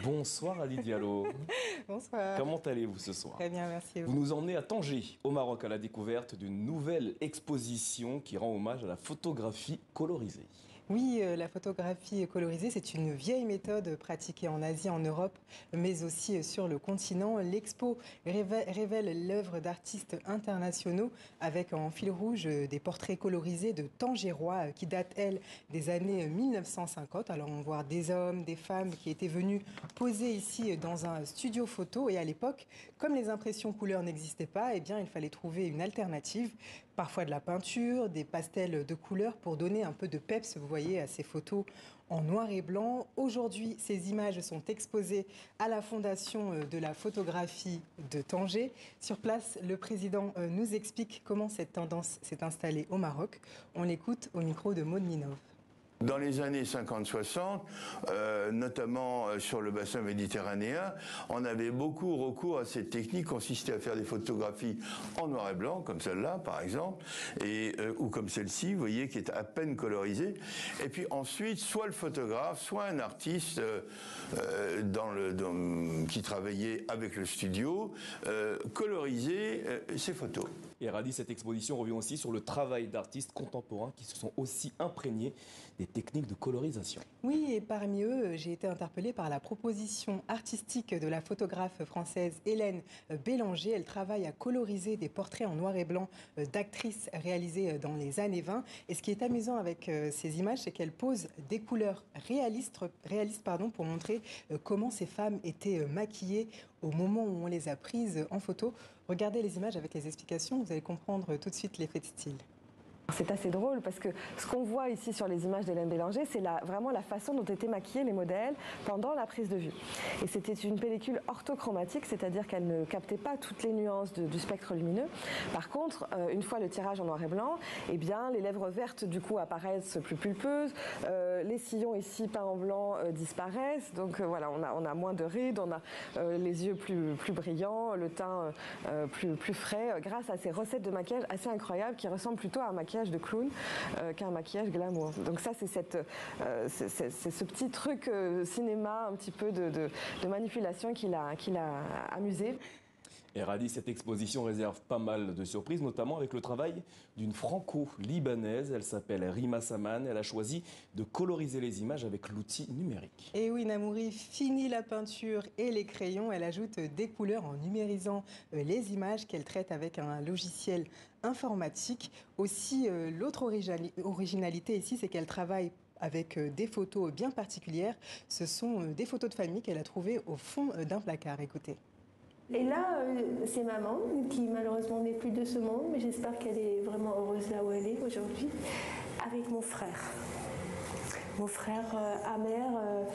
Bonsoir Ali Diallo. Bonsoir. Comment allez-vous ce soir? Très bien, merci. Vous nous emmenez à Tanger, au Maroc, à la découverte d'une nouvelle exposition qui rend hommage à la photographie colorisée. Oui, la photographie colorisée, c'est une vieille méthode pratiquée en Asie, en Europe, mais aussi sur le continent. L'expo révèle l'œuvre d'artistes internationaux avec en fil rouge des portraits colorisés de Tangérois qui datent, elles, des années 1950. Alors on voit des hommes, des femmes qui étaient venus poser ici dans un studio photo. Et à l'époque, comme les impressions couleurs n'existaient pas, eh bien, il fallait trouver une alternative. Parfois de la peinture, des pastels de couleurs pour donner un peu de peps, vous voyez, à ces photos en noir et blanc. Aujourd'hui, ces images sont exposées à la Fondation de la photographie de Tanger. Sur place, le président nous explique comment cette tendance s'est installée au Maroc. On l'écoute au micro de Maud Ninov. Dans les années 50-60, notamment sur le bassin méditerranéen, on avait beaucoup recours à cette technique qui consistait à faire des photographies en noir et blanc, comme celle-là par exemple, ou comme celle-ci, vous voyez, qui est à peine colorisée. Et puis ensuite, soit le photographe, soit un artiste qui travaillait avec le studio, colorisait ses photos. Et Radi, cette exposition revient aussi sur le travail d'artistes contemporains qui se sont aussi imprégnés des techniques de colorisation. Oui, et parmi eux, j'ai été interpellée par la proposition artistique de la photographe française Hélène Bélanger. Elle travaille à coloriser des portraits en noir et blanc d'actrices réalisées dans les années 20. Et ce qui est amusant avec ces images, c'est qu'elle pose des couleurs réalistes pour montrer comment ces femmes étaient maquillées au moment où on les a prises en photo. Regardez les images avec les explications, vous allez comprendre tout de suite l'effet de style. C'est assez drôle parce que ce qu'on voit ici sur les images d'Hélène Bélanger, c'est vraiment la façon dont étaient maquillés les modèles pendant la prise de vue. Et c'était une pellicule orthochromatique, c'est-à-dire qu'elle ne captait pas toutes les nuances du spectre lumineux. Par contre, une fois le tirage en noir et blanc, eh bien, les lèvres vertes du coup apparaissent plus pulpeuses, les sillons ici peints en blanc disparaissent, donc voilà, on a moins de rides, on a les yeux plus brillants, le teint plus frais, grâce à ces recettes de maquillage assez incroyables qui ressemblent plutôt à un maquillage de clown qu'un maquillage glamour. Donc ça, c'est ce petit truc cinéma, un petit peu de manipulation qui l'a amusé. Et Radi, cette exposition réserve pas mal de surprises, notamment avec le travail d'une franco-libanaise. Elle s'appelle Rima Saman. Elle a choisi de coloriser les images avec l'outil numérique. Et oui, Namouri, fini la peinture et les crayons. Elle ajoute des couleurs en numérisant les images qu'elle traite avec un logiciel informatique. Aussi, l'autre originalité ici, c'est qu'elle travaille avec des photos bien particulières. Ce sont des photos de famille qu'elle a trouvées au fond d'un placard. Écoutez. Et là, c'est maman qui malheureusement n'est plus de ce monde, mais j'espère qu'elle est vraiment heureuse là où elle est aujourd'hui, avec mon frère. Mon frère Amer,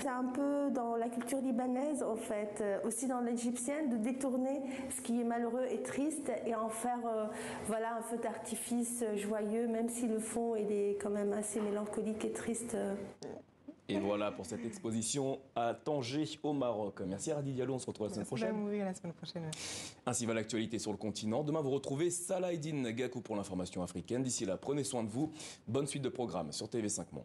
c'est un peu dans la culture libanaise en fait, aussi dans l'égyptienne, de détourner ce qui est malheureux et triste et en faire voilà, un feu d'artifice joyeux, même si le fond il est quand même assez mélancolique et triste. Et voilà pour cette exposition à Tanger au Maroc. Merci Radi Diallo, on se retrouve la semaine prochaine. Merci, la semaine prochaine. Ainsi va l'actualité sur le continent. Demain, vous retrouvez Salah Eddine Gakou pour l'information africaine. D'ici là, prenez soin de vous. Bonne suite de programmes sur TV5 Monde.